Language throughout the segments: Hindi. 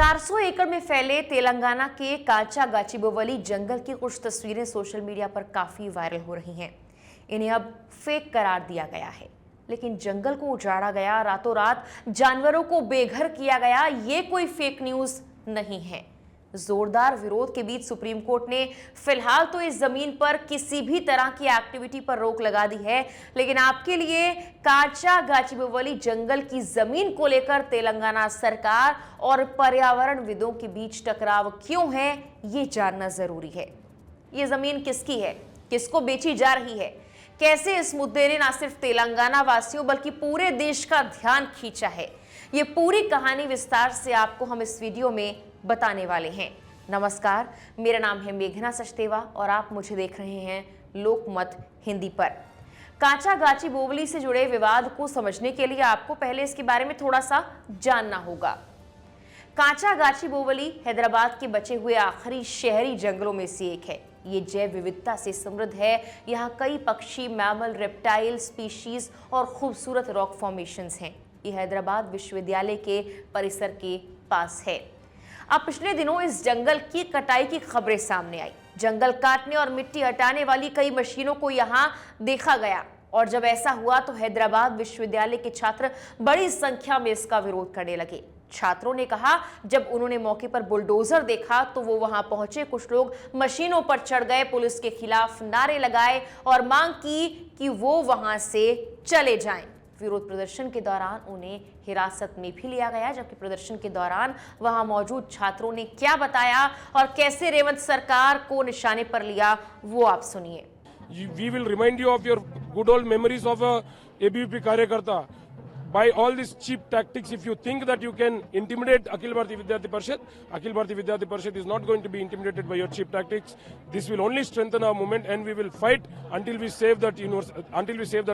400 एकड़ में फैले तेलंगाना के काचा गाचिबोवली जंगल की कुछ तस्वीरें सोशल मीडिया पर काफी वायरल हो रही हैं। इन्हें अब फेक करार दिया गया है, लेकिन जंगल को उजाड़ा गया, रातों रात जानवरों को बेघर किया गया, ये कोई फेक न्यूज नहीं है। जोरदार विरोध के बीच सुप्रीम कोर्ट ने फिलहाल तो इस जमीन पर किसी भी तरह की एक्टिविटी पर रोक लगा दी है, लेकिन आपके लिए काचा गाचिबोवली जंगल की जमीन को लेकर तेलंगाना सरकार और पर्यावरणविदों के बीच टकराव क्यों है, ये जानना जरूरी है। ये जमीन किसकी है, किसको बेची जा रही है, कैसे इस मुद्दे ने न सिर्फ तेलंगाना वासियों बल्कि पूरे देश का ध्यान खींचा है, ये पूरी कहानी विस्तार से आपको हम इस वीडियो में बताने वाले हैं। नमस्कार, मेरा नाम है मेघना सचदेवा और आप मुझे देख रहे हैं लोकमत हिंदी पर। काचा गाचिबोवली से जुड़े विवाद को समझने के लिए आपको पहले इसके बारे में थोड़ा सा जानना होगा। काचा गाचिबोवली हैदराबाद के बचे हुए आखिरी शहरी जंगलों में से एक है। ये जैव विविधता से समृद्ध है। यहाँ कई पक्षी, मैमल, रेप्टाइल स्पीशीज और खूबसूरत रॉक फॉर्मेशंस हैं। ये हैदराबाद विश्वविद्यालय के परिसर के पास है। अब पिछले दिनों इस जंगल की कटाई की खबरें सामने आई। जंगल काटने और मिट्टी हटाने वाली कई मशीनों को यहाँ देखा गया और जब ऐसा हुआ तो हैदराबाद विश्वविद्यालय के छात्र बड़ी संख्या में इसका विरोध करने लगे। छात्रों ने कहा, जब उन्होंने मौके पर बुलडोजर देखा तो वो वहां पहुंचे। कुछ लोग मशीनों पर चढ़ गए, पुलिस के खिलाफ नारे लगाए और मांग की कि वो वहां से चले जाएं। विरोध प्रदर्शन के दौरान उन्हें हिरासत में भी लिया गया, जबकि प्रदर्शन के दौरान वहां मौजूद छात्रों ने क्या बताया और कैसे रेवंत सरकार को निशाने पर लिया, वो आप सुनिए। We will remind you of your good old memories of a ABVP कार्यकर्ता. By all these cheap tactics, if you think that you can intimidate Akhil Bharatiya Vidyarthi Parishad, Akhil Bharatiya Vidyarthi Parishad is not going to be intimidated by your cheap tactics. This will only strengthen our movement and we will fight until we save that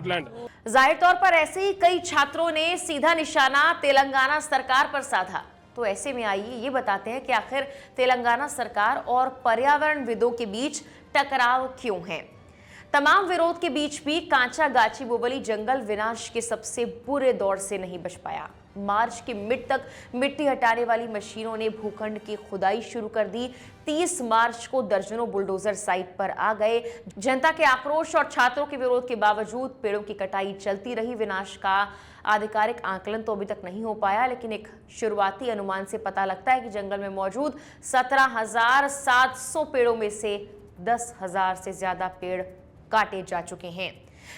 land. जाहिर तौर पर ऐसे ही कई छात्रों ने सीधा निशाना तेलंगाना सरकार पर साधा। तो ऐसे में आइए ये बताते हैं कि आखिर तेलंगाना सरकार और पर्यावरणविदों के बीच टकराव क्यों है। तमाम विरोध के बीच भी काचा गाचिबोवली जंगल विनाश के सबसे बुरे दौर से नहीं बच पाया। मार्च के मिड तक मिट्टी हटाने वाली मशीनों ने भूखंड की खुदाई शुरू कर दी। 30 मार्च को दर्जनों बुलडोजर साइट पर आ गए। जनता के आक्रोश और छात्रों के विरोध के बावजूद पेड़ों की कटाई चलती रही। विनाश का आधिकारिक आकलन तो अभी तक नहीं हो पाया, लेकिन एक शुरुआती अनुमान से पता लगता है कि जंगल में मौजूद 17,700 पेड़ों में से 10,000 से ज्यादा पेड़ काटे जा चुके हैं।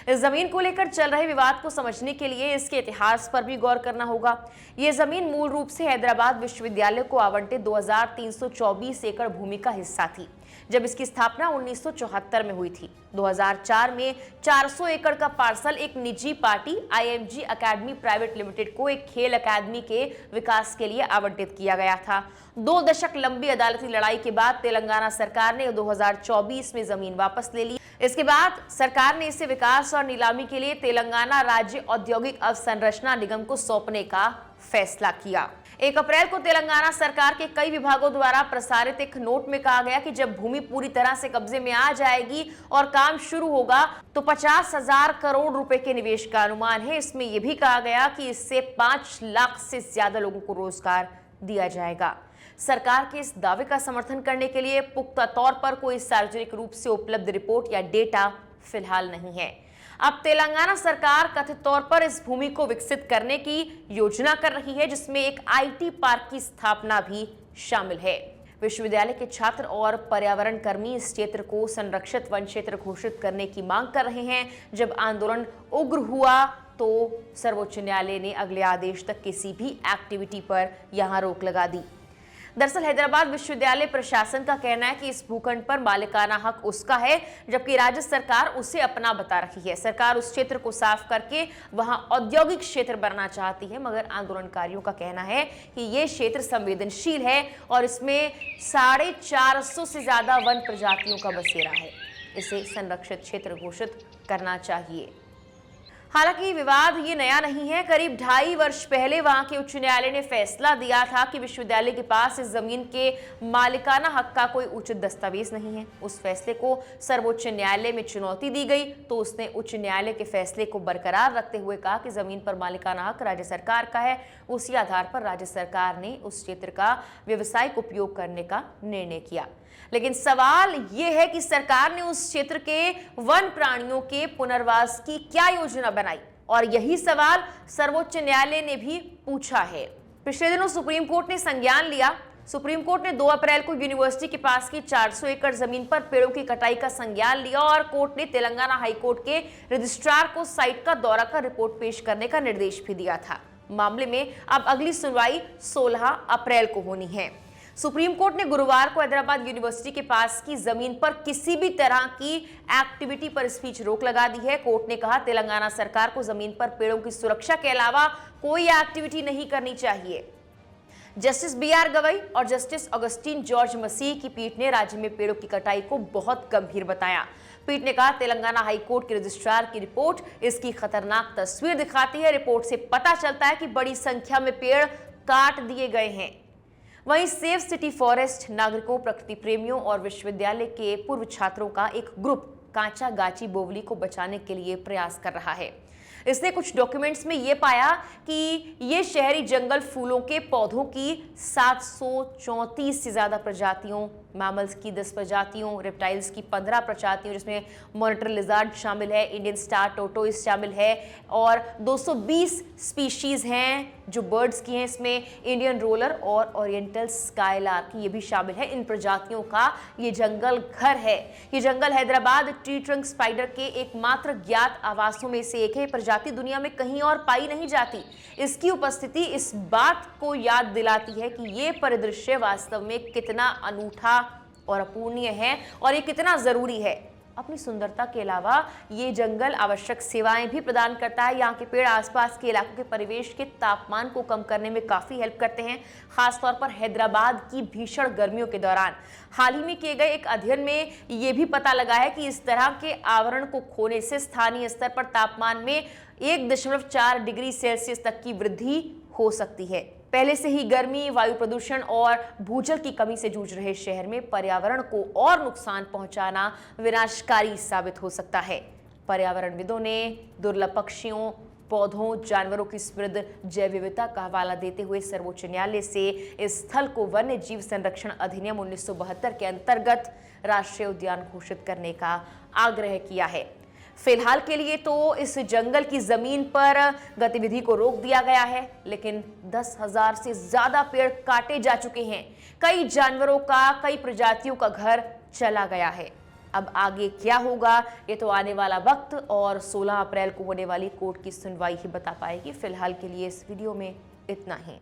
इस जमीन को लेकर चल रहे विवाद को समझने के लिए इसके इतिहास पर भी गौर करना होगा। यह जमीन मूल रूप से हैदराबाद विश्वविद्यालय को आवंटित 2324 एकड़ भूमि का हिस्सा थी, जब इसकी स्थापना 1974 में हुई थी। 2004 में 400 एकड़ का पार्सल एक निजी party IMG academy private limited को एक खेल अकादमी के विकास के लिए आवंटित किया गया था। 2 दशक लंबी अदालती लड़ाई के बाद तेलंगाना सरकार ने 2024 में जमीन वापस ले ली। इसके बाद सरकार ने इसे विकास और नीलामी के लिए तेलंगाना राज्य औद्योगिक अवसंरचना निगम को सौंपने का फैसला किया। 1 अप्रैल को तेलंगाना सरकार के कई विभागों द्वारा प्रसारित एक नोट में कहा गया कि जब भूमि पूरी तरह से कब्जे में आ जाएगी और काम शुरू होगा तो 50,000 करोड़ रुपए के निवेश का अनुमान है। इसमें यह भी कहा गया कि इससे 5 लाख से ज्यादा लोगों को रोजगार दिया जाएगा। सरकार के इस दावे का समर्थन करने के लिए पुख्ता तौर पर कोई सार्वजनिक रूप से उपलब्ध रिपोर्ट या डेटा फिलहाल नहीं है। अब तेलंगाना सरकार कथित तौर पर इस भूमि को विकसित करने की योजना कर रही है, जिसमें एक IT पार्क की स्थापना भी शामिल है। विश्वविद्यालय के छात्र और पर्यावरण कर्मी इस क्षेत्र को संरक्षित वन क्षेत्र घोषित करने की मांग कर रहे हैं। जब आंदोलन उग्र हुआ तो सर्वोच्च न्यायालय ने अगले आदेश तक किसी भी एक्टिविटी पर यहां रोक लगा दी। दरअसल हैदराबाद विश्वविद्यालय प्रशासन का कहना है कि इस भूखंड पर मालिकाना हक उसका है, जबकि राज्य सरकार उसे अपना बता रही है। सरकार उस क्षेत्र को साफ करके वहां औद्योगिक क्षेत्र बनाना चाहती है, मगर आंदोलनकारियों का कहना है कि यह क्षेत्र संवेदनशील है और इसमें 450 से ज्यादा वन प्रजातियों का बसेरा है। इसे संरक्षित क्षेत्र घोषित करना चाहिए। हालांकि विवाद ये नया नहीं है। करीब 2.5 वर्ष पहले वहां के उच्च न्यायालय ने फैसला दिया था कि विश्वविद्यालय के पास इस जमीन के मालिकाना हक का कोई उचित दस्तावेज नहीं है। उस फैसले को सर्वोच्च न्यायालय में चुनौती दी गई तो उसने उच्च न्यायालय के फैसले को बरकरार रखते हुए कहा कि जमीन पर मालिकाना हक राज्य सरकार का है। उसी आधार पर राज्य सरकार ने उस क्षेत्र का व्यावसायिक उपयोग करने का निर्णय किया। लेकिन सवाल यह है कि सरकार ने उस क्षेत्र के वन प्राणियों के पुनर्वास की क्या योजना बनाई, और यही सवाल सर्वोच्च न्यायालय ने भी पूछा है। पिछले दिनों सुप्रीम कोर्ट ने संज्ञान लिया। सुप्रीम कोर्ट ने 2 अप्रैल को यूनिवर्सिटी के पास की 400 एकड़ जमीन पर पेड़ों की कटाई का संज्ञान लिया और कोर्ट ने तेलंगाना हाईकोर्ट के रजिस्ट्रार को साइट का दौरा कर रिपोर्ट पेश करने का निर्देश भी दिया था। मामले में अब अगली सुनवाई 16 अप्रैल को होनी है। सुप्रीम कोर्ट ने गुरुवार को हैदराबाद यूनिवर्सिटी के पास की जमीन पर किसी भी तरह की एक्टिविटी पर स्पीच रोक लगा दी है। कोर्ट ने कहा तेलंगाना सरकार को जमीन पर पेड़ों की सुरक्षा के अलावा कोई एक्टिविटी नहीं करनी चाहिए। जस्टिस BR गवई और जस्टिस अगस्टीन जॉर्ज मसीह की पीठ ने राज्य में पेड़ों की कटाई को बहुत गंभीर बताया। पीठ ने कहा तेलंगाना हाईकोर्ट के रजिस्ट्रार की रिपोर्ट इसकी खतरनाक तस्वीर दिखाती है। रिपोर्ट से पता चलता है कि बड़ी संख्या में पेड़ काट दिए गए हैं। वहीं सेफ सिटी फॉरेस्ट नागरिकों, प्रकृति प्रेमियों और विश्वविद्यालय के पूर्व छात्रों का एक ग्रुप कांचा गाची बोवली को बचाने के लिए प्रयास कर रहा है। इसने कुछ डॉक्यूमेंट्स में यह पाया कि ये शहरी जंगल फूलों के पौधों की 734 से ज्यादा प्रजातियों, मैमल्स की 10 प्रजातियों, रेप्टाइल्स की 15 प्रजातियों जिसमें मॉनिटर लिजार्ड शामिल है, इंडियन स्टार टोटोइस शामिल है और 220 स्पीशीज हैं जो बर्ड्स की हैं। इसमें इंडियन रोलर और ओरिएंटल स्काईलार्क ये भी शामिल है। इन प्रजातियों का ये जंगल घर है। ये जंगल हैदराबाद ट्री ट्रंक स्पाइडर के एकमात्र ज्ञात आवासों में से एक है। प्रजाति दुनिया में कहीं और पाई नहीं जाती। इसकी उपस्थिति इस बात को याद दिलाती है कि ये परिदृश्य वास्तव में कितना अनूठा और अपूर्णीय है और ये कितना जरूरी है। अपनी सुंदरता के अलावा ये जंगल आवश्यक सेवाएं भी प्रदान करता है। यहाँ के पेड़ आसपास के इलाकों के परिवेश के तापमान को कम करने में काफी हेल्प करते हैं, खासतौर पर हैदराबाद की भीषण गर्मियों के दौरान। हाल ही में किए गए एक अध्ययन में ये भी पता लगा है कि इस तरह के आवरण को खोने से स्थानीय स्तर पर तापमान में 1.4 डिग्री सेल्सियस तक की वृद्धि हो सकती है। पहले से ही गर्मी, वायु प्रदूषण और भूजल की कमी से जूझ रहे शहर में पर्यावरण को और नुकसान पहुंचाना विनाशकारी साबित हो सकता है। पर्यावरणविदों ने दुर्लभ पक्षियों, पौधों, जानवरों की समृद्ध जैव विविधता का हवाला देते हुए सर्वोच्च न्यायालय से इस स्थल को वन्य जीव संरक्षण अधिनियम 1972 के अंतर्गत राष्ट्रीय उद्यान घोषित करने का आग्रह किया है। फिलहाल के लिए तो इस जंगल की जमीन पर गतिविधि को रोक दिया गया है, लेकिन 10,000 से ज्यादा पेड़ काटे जा चुके हैं। कई जानवरों का, कई प्रजातियों का घर चला गया है। अब आगे क्या होगा ये तो आने वाला वक्त और 16 अप्रैल को होने वाली कोर्ट की सुनवाई ही बता पाएगी। फिलहाल के लिए इस वीडियो में इतना ही।